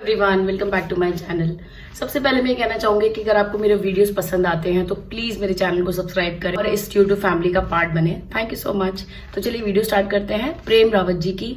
Everyone, welcome back to my channel. सबसे पहले मैं कहना चाहूंगी कि अगर आपको मेरे वीडियोस पसंद आते हैं तो प्लीज मेरे चैनल को सब्सक्राइब करें और इस ट्यूटो फैमिली का पार्ट बने। Thank you so much. तो चलिए वीडियो स्टार्ट करते हैं प्रेम रावत जी की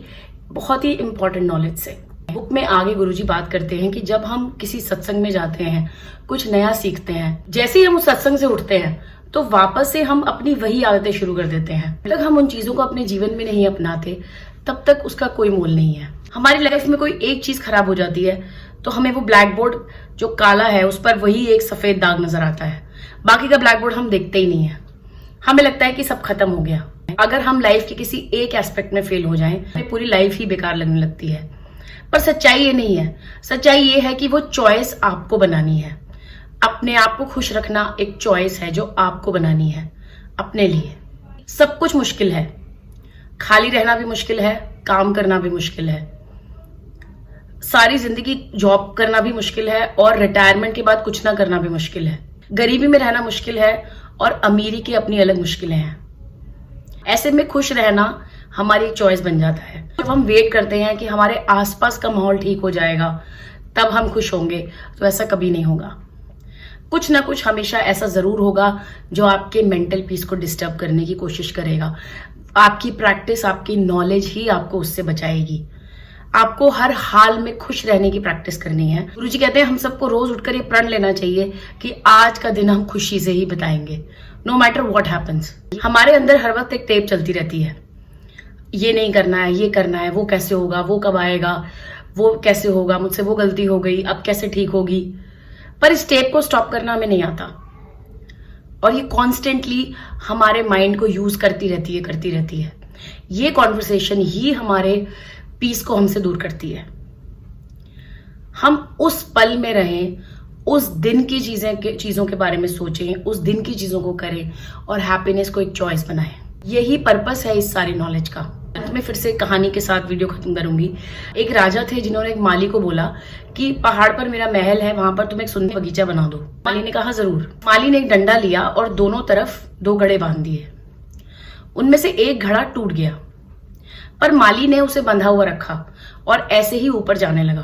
बहुत ही इंपॉर्टेंट नॉलेज से। बुक में आगे गुरुजी बात करते हैं कि जब हम किसी सत्संग में जाते हैं, कुछ नया सीखते हैं, जैसे ही हम उस सत्संग से उठते हैं तो वापस से हम अपनी वही आदतें शुरू कर देते हैं। जब तक हम उन चीजों को अपने जीवन में नहीं अपनाते तब तक उसका कोई मोल नहीं है। हमारी लाइफ में कोई एक चीज खराब हो जाती है तो हमें वो ब्लैक बोर्ड जो काला है उस पर वही एक सफेद दाग नजर आता है, बाकी का ब्लैक बोर्ड हम देखते ही नहीं है। हमें लगता है कि सब खत्म हो गया। अगर हम लाइफ के किसी एक एस्पेक्ट में फेल हो जाएं तो पूरी लाइफ ही बेकार लगने लगती है। पर सच्चाई ये नहीं है। सच्चाई ये है कि वो चॉइस आपको बनानी है। अपने आप को खुश रखना एक चॉइस है जो आपको बनानी है अपने लिए। सब कुछ मुश्किल है, खाली रहना भी मुश्किल है, काम करना भी मुश्किल है, सारी जिंदगी जॉब करना भी मुश्किल है और रिटायरमेंट के बाद कुछ ना करना भी मुश्किल है। गरीबी में रहना मुश्किल है और अमीरी की अपनी अलग मुश्किलें हैं। ऐसे में खुश रहना हमारी एक चॉइस बन जाता है। जब हम वेट करते हैं कि हमारे आसपास का माहौल ठीक हो जाएगा तब हम खुश होंगे, तो ऐसा कभी नहीं होगा। कुछ ना कुछ हमेशा ऐसा जरूर होगा जो आपके मेंटल पीस को डिस्टर्ब करने की कोशिश करेगा। आपकी प्रैक्टिस, आपकी नॉलेज ही आपको उससे बचाएगी। आपको हर हाल में खुश रहने की प्रैक्टिस करनी है। गुरुजी कहते हैं हम सबको रोज उठकर ये प्रण लेना चाहिए कि आज का दिन हम खुशी से ही बिताएंगे, नो मैटर व्हाट हैपेंस। हमारे अंदर हर वक्त एक टेप चलती रहती है, ये नहीं करना है, ये करना है, वो कैसे होगा, वो कब आएगा, वो कैसे होगा, मुझसे वो गलती हो गई, अब कैसे ठीक होगी। पर इस टेप को स्टॉप करना हमें नहीं आता और ये कॉन्स्टेंटली हमारे माइंड को यूज करती रहती है। ये कॉन्वर्सेशन ही हमारे पीस को हमसे दूर करती है। हम उस पल में रहें, उस दिन की चीजों के बारे में सोचें, उस दिन की चीजों को करें और हैप्पीनेस को एक चॉइस बनाएं। यही पर्पस है इस सारी नॉलेज का। मैं फिर से कहानी के साथ वीडियो खत्म करूंगी। एक राजा थे जिन्होंने एक माली को बोला कि पहाड़ पर मेरा महल है, वहां पर तुम एक सुंदर बगीचा बना दो। माली ने कहा जरूर। माली ने एक डंडा लिया और दोनों तरफ 2 घड़े बांध दिए। उनमें से एक घड़ा टूट गया पर माली ने उसे बंधा हुआ रखा और ऐसे ही ऊपर जाने लगा।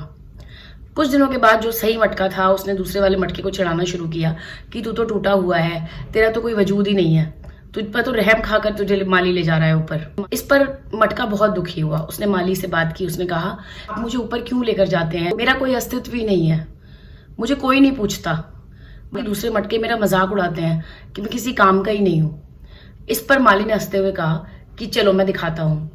कुछ दिनों के बाद जो सही मटका था उसने दूसरे वाले मटके को चिढ़ाना शुरू किया कि तू तो टूटा हुआ है, तेरा तो कोई वजूद ही नहीं है, तुझ पर तो रहम खाकर तुझे माली ले जा रहा है ऊपर। इस पर मटका बहुत दुखी हुआ। उसने माली से बात की। उसने कहा आप मुझे ऊपर क्यों लेकर जाते हैं, मेरा कोई अस्तित्व ही नहीं है, मुझे कोई नहीं पूछता, दूसरे मटके मेरा मजाक उड़ाते हैं कि मैं किसी काम का ही नहीं हूं। इस पर माली ने हंसते हुए कहा कि चलो मैं दिखाता हूं।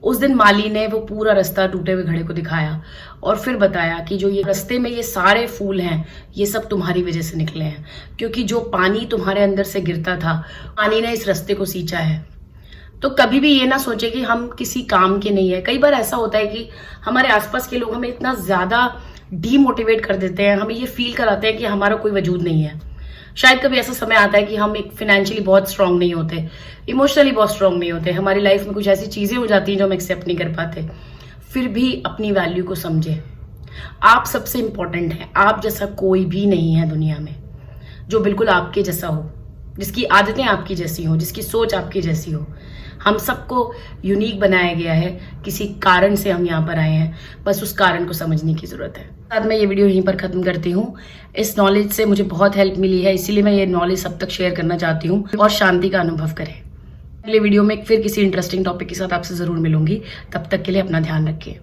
उस दिन माली ने वो पूरा रास्ता टूटे हुए घड़े को दिखाया और फिर बताया कि जो ये रास्ते में ये सारे फूल हैं ये सब तुम्हारी वजह से निकले हैं, क्योंकि जो पानी तुम्हारे अंदर से गिरता था पानी ने इस रास्ते को सींचा है। तो कभी भी ये ना सोचे कि हम किसी काम के नहीं है। कई बार ऐसा होता है कि हमारे आसपास के लोग हमें इतना ज्यादा डीमोटिवेट कर देते हैं, हमें ये फील कराते हैं कि हमारा कोई वजूद नहीं है। शायद कभी ऐसा समय आता है कि हम एक फाइनेंशियली बहुत स्ट्रांग नहीं होते, इमोशनली बहुत स्ट्रांग नहीं होते, हमारी लाइफ में कुछ ऐसी चीजें हो जाती हैं जो हम एक्सेप्ट नहीं कर पाते। फिर भी अपनी वैल्यू को समझे। आप सबसे इंपॉर्टेंट हैं। आप जैसा कोई भी नहीं है दुनिया में जो बिल्कुल आपके जैसा हो, जिसकी आदतें आपकी जैसी हो, जिसकी सोच आपकी जैसी हो। हम सबको यूनिक बनाया गया है, किसी कारण से हम यहाँ पर आए हैं, बस उस कारण को समझने की जरूरत है। साथ मैं ये वीडियो यहीं पर खत्म करती हूँ। इस नॉलेज से मुझे बहुत हेल्प मिली है, इसीलिए मैं ये नॉलेज सब तक शेयर करना चाहती हूँ और शांति का अनुभव करें। अगले वीडियो में फिर किसी इंटरेस्टिंग टॉपिक के साथ आपसे जरूर मिलूंगी। तब तक के लिए अपना ध्यान रखिए।